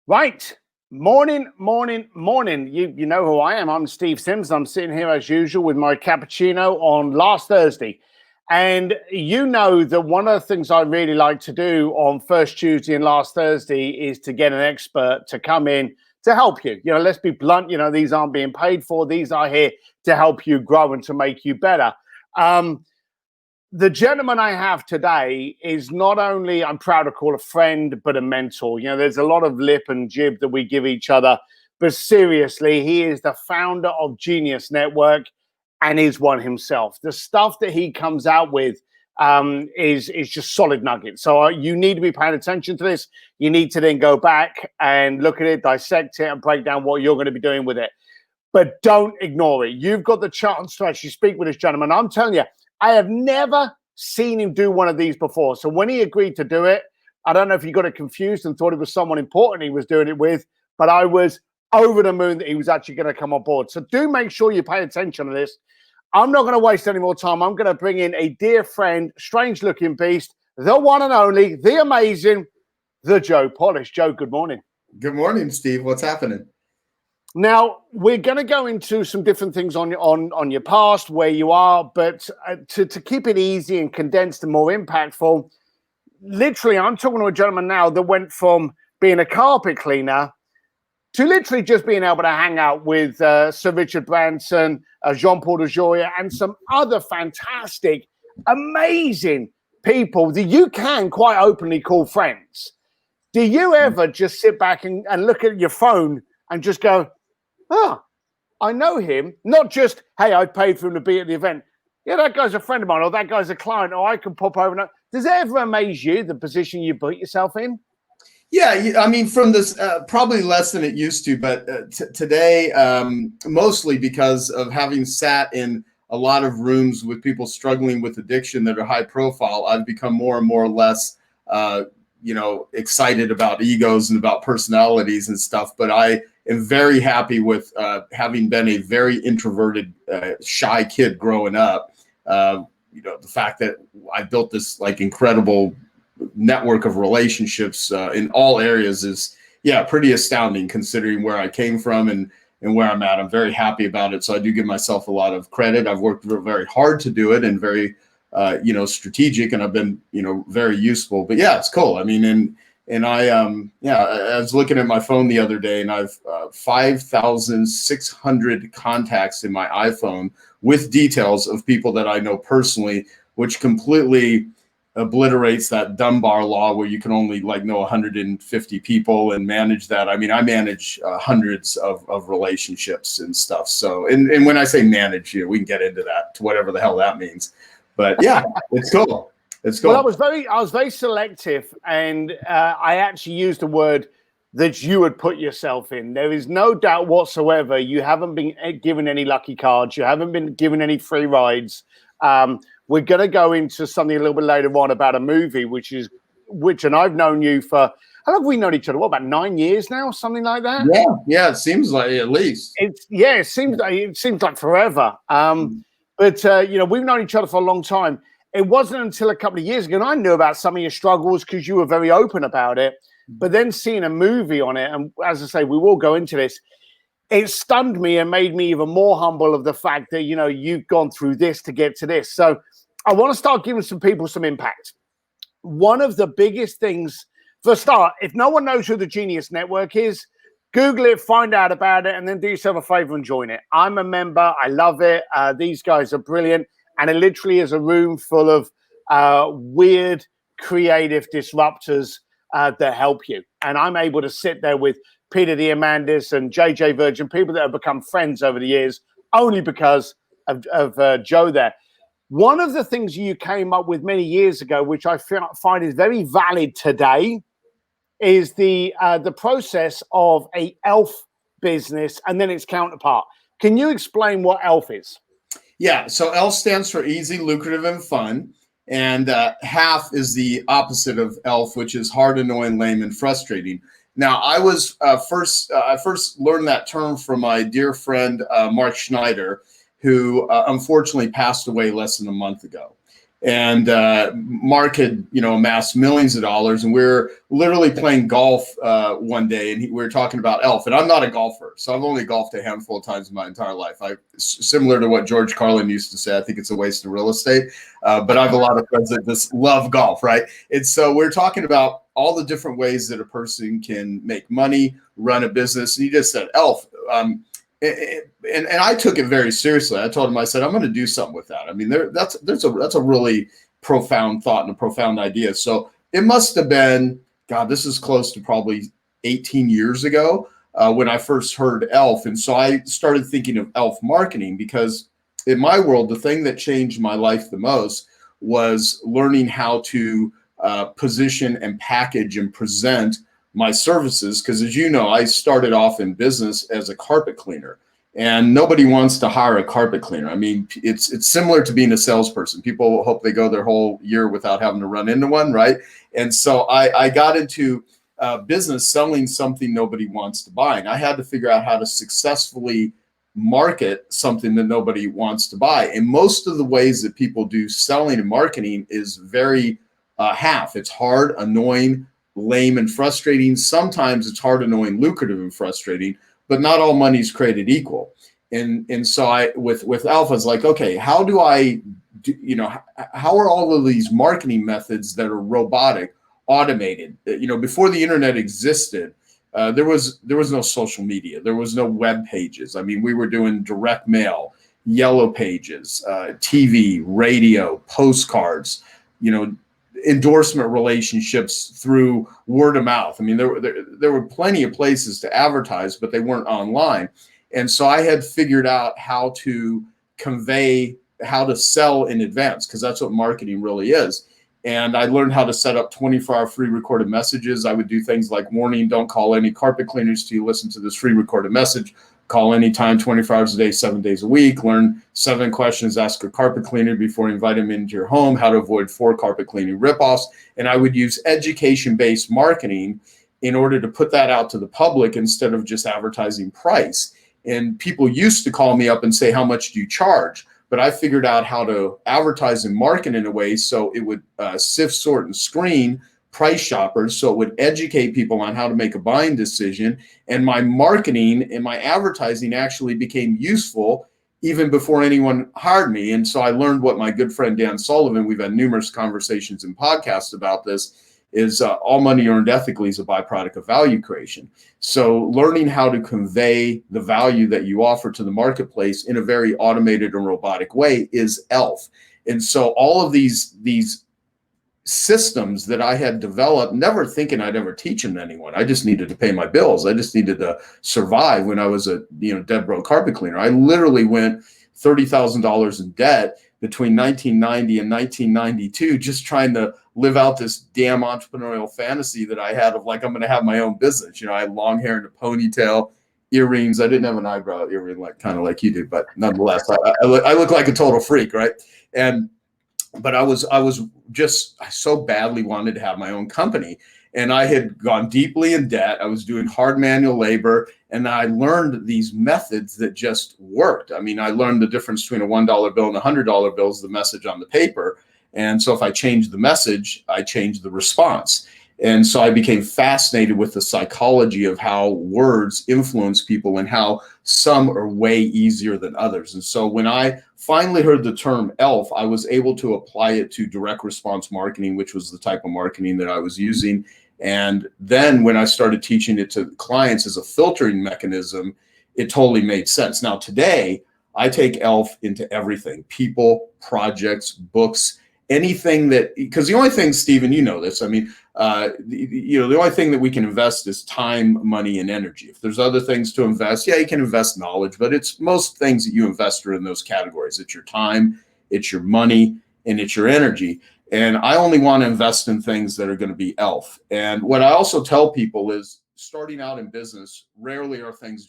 Right. Morning, morning, morning. You know who I am. I'm Steve Sims. I'm sitting here as usual with my cappuccino on last Thursday. And you know that one of the things I really like to do on first Tuesday and last Thursday is to get an expert to come in to help you. Let's be blunt. These aren't being paid for. These are here to help you grow and to make you better. The gentleman I have today is not only, I'm proud to call a friend, but a mentor. There's a lot of lip and jib that we give each other, but seriously, he is the founder of Genius Network and is one himself. The stuff that he comes out with is just solid nuggets. So you need to be paying attention to this. You need to then go back and look at it, dissect it, and break down what you're going to be doing with it. But don't ignore it. You've got the chance to actually speak with this gentleman. I'm telling you, I have never seen him do one of these before. So when he agreed to do it, I don't know if he got it confused and thought it was someone important he was doing it with, but I was over the moon that he was actually going to come on board. So do make sure you pay attention to this. I'm not going to waste any more time. I'm going to bring in a dear friend, strange-looking beast, the one and only, the amazing, the Joe Polish. Joe, good morning. Good morning, Steve. What's happening? Now, we're going to go into some different things on your past, where you are, but to keep it easy and condensed and more impactful, literally, I'm talking to a gentleman now that went from being a carpet cleaner to literally just being able to hang out with Sir Richard Branson, Jean-Paul de Joya, and some other fantastic, amazing people that you can quite openly call friends. Do you ever just sit back and look at your phone and just go, oh, I know him. Not just, hey, I paid for him to be at the event. Yeah, that guy's a friend of mine, or that guy's a client, or I can pop over. Does it ever amaze you, the position you put yourself in? Yeah, I mean, from this, probably less than it used to, but today, mostly because of having sat in a lot of rooms with people struggling with addiction that are high profile, I've become more and more or less, excited about egos and about personalities and stuff. But I am very happy with having been a very introverted, shy kid growing up. The fact that I built this incredible network of relationships in all areas is, pretty astounding considering where I came from and where I'm at. I'm very happy about it. So I do give myself a lot of credit. I've worked very hard to do it and very, strategic, and I've been, very useful. But yeah, it's cool. I mean, I was looking at my phone the other day, and I've 5,600 contacts in my iPhone with details of people that I know personally, which completely obliterates that Dunbar law where you can only know 150 people and manage that. I mean, I manage hundreds of relationships and stuff. So, and when I say manage, we can get into that, to whatever the hell that means. But yeah, it's cool. It's cool. Well, I was very selective, and I actually used a word that you would put yourself in. There is no doubt whatsoever you haven't been given any lucky cards. You haven't been given any free rides. We're going to go into something a little bit later on about a movie, and I've known you for, how long have we known each other? What, about 9 years now? Something like that? Yeah, it seems like at least. It seems like forever. But we've known each other for a long time. It wasn't until a couple of years ago, and I knew about some of your struggles because you were very open about it. But then seeing a movie on it, and as I say, we will go into this, it stunned me and made me even more humble of the fact that, you've gone through this to get to this. So I want to start giving some people some impact. One of the biggest things, for a start, if no one knows who the Genius Network is, Google it, find out about it, and then do yourself a favor and join it. I'm a member. I love it. These guys are brilliant. And it literally is a room full of weird, creative disruptors that help you. And I'm able to sit there with Peter Diamandis and JJ Virgin, people that have become friends over the years, only because of Joe there. One of the things you came up with many years ago, which I find is very valid today, is the process of a ELF business and then its counterpart. Can you explain what ELF is? Yeah, so ELF stands for easy, lucrative, and fun. And HALF is the opposite of ELF, which is hard, annoying, lame, and frustrating. Now, I first learned that term from my dear friend, Mark Schneider, who unfortunately passed away less than a month ago. And Mark had, amassed millions of dollars, and we were literally playing golf one day, and we were talking about Elf. And I'm not a golfer, so I've only golfed a handful of times in my entire life. Similar to what George Carlin used to say, I think it's a waste of real estate. But I have a lot of friends that just love golf, right? And so we're talking about all the different ways that a person can make money, run a business. And he just said, Elf. And I took it very seriously. I told him, I said, I'm going to do something with that. I mean, that's a really profound thought and a profound idea. So it must have been, God, this is close to probably 18 years ago when I first heard Elf. And so I started thinking of Elf marketing, because in my world, the thing that changed my life the most was learning how to position and package and present my services. Because as you know, I started off in business as a carpet cleaner, and nobody wants to hire a carpet cleaner. I mean, it's similar to being a salesperson. People hope they go their whole year without having to run into one, right? And so I got into business selling something nobody wants to buy, and I had to figure out how to successfully market something that nobody wants to buy. And most of the ways that people do selling and marketing is very half. It's hard, annoying, lame, and frustrating. Sometimes it's hard, annoying, lucrative, and frustrating, but not all money is created equal. And so I with Alpha, it's like, okay, how do I do, how are all of these marketing methods that are robotic automated? Before the internet existed, there was no social media, there was no web pages. I mean, we were doing direct mail, yellow pages, TV, radio, postcards, endorsement relationships through word of mouth. I mean, there were plenty of places to advertise, but they weren't online. And so I had figured out how to convey, how to sell in advance, because that's what marketing really is. And I learned how to set up 24-hour free recorded messages. I would do things like, warning, don't call any carpet cleaners till you listen to this free recorded message. Call anytime, 24 hours a day, 7 days a week. Learn 7 questions, ask a carpet cleaner before you invite them into your home. How to avoid 4 carpet cleaning ripoffs. And I would use education-based marketing in order to put that out to the public instead of just advertising price. And people used to call me up and say, how much do you charge? But I figured out how to advertise and market in a way so it would sift, sort, and screen price shoppers, so it would educate people on how to make a buying decision. And my marketing and my advertising actually became useful even before anyone hired me. And so I learned what my good friend Dan Sullivan, we've had numerous conversations and podcasts about this, is all money earned ethically is a byproduct of value creation. So learning how to convey the value that you offer to the marketplace in a very automated and robotic way is ELF. And so all of these systems that I had developed, never thinking I'd ever teach them to anyone. I just needed to pay my bills. I just needed to survive when I was a dead broke carpet cleaner. I literally went $30,000 in debt between 1990 and 1992, just trying to live out this damn entrepreneurial fantasy that I had of, like, I'm going to have my own business. I had long hair and a ponytail, earrings. I didn't have an eyebrow earring kind of like you do, but nonetheless, I look like a total freak, right? But I so badly wanted to have my own company. And I had gone deeply in debt. I was doing hard manual labor, and I learned these methods that just worked. I mean, I learned the difference between a $1 bill and a $100 bill is the message on the paper. And so if I changed the message, I changed the response. And so I became fascinated with the psychology of how words influence people and how some are way easier than others. And so when I finally heard the term ELF, I was able to apply it to direct response marketing, which was the type of marketing that I was using. And then when I started teaching it to clients as a filtering mechanism, it totally made sense. Now today, I take ELF into everything: people, projects, books, anything that, because the only thing, Stephen, you know this, I mean, the only thing that we can invest is time, money, and energy. If there's other things to invest, yeah, you can invest knowledge, but it's most things that you invest are in those categories. It's your time, it's your money, and it's your energy. And I only want to invest in things that are going to be ELF. And what I also tell people is, starting out in business, rarely are things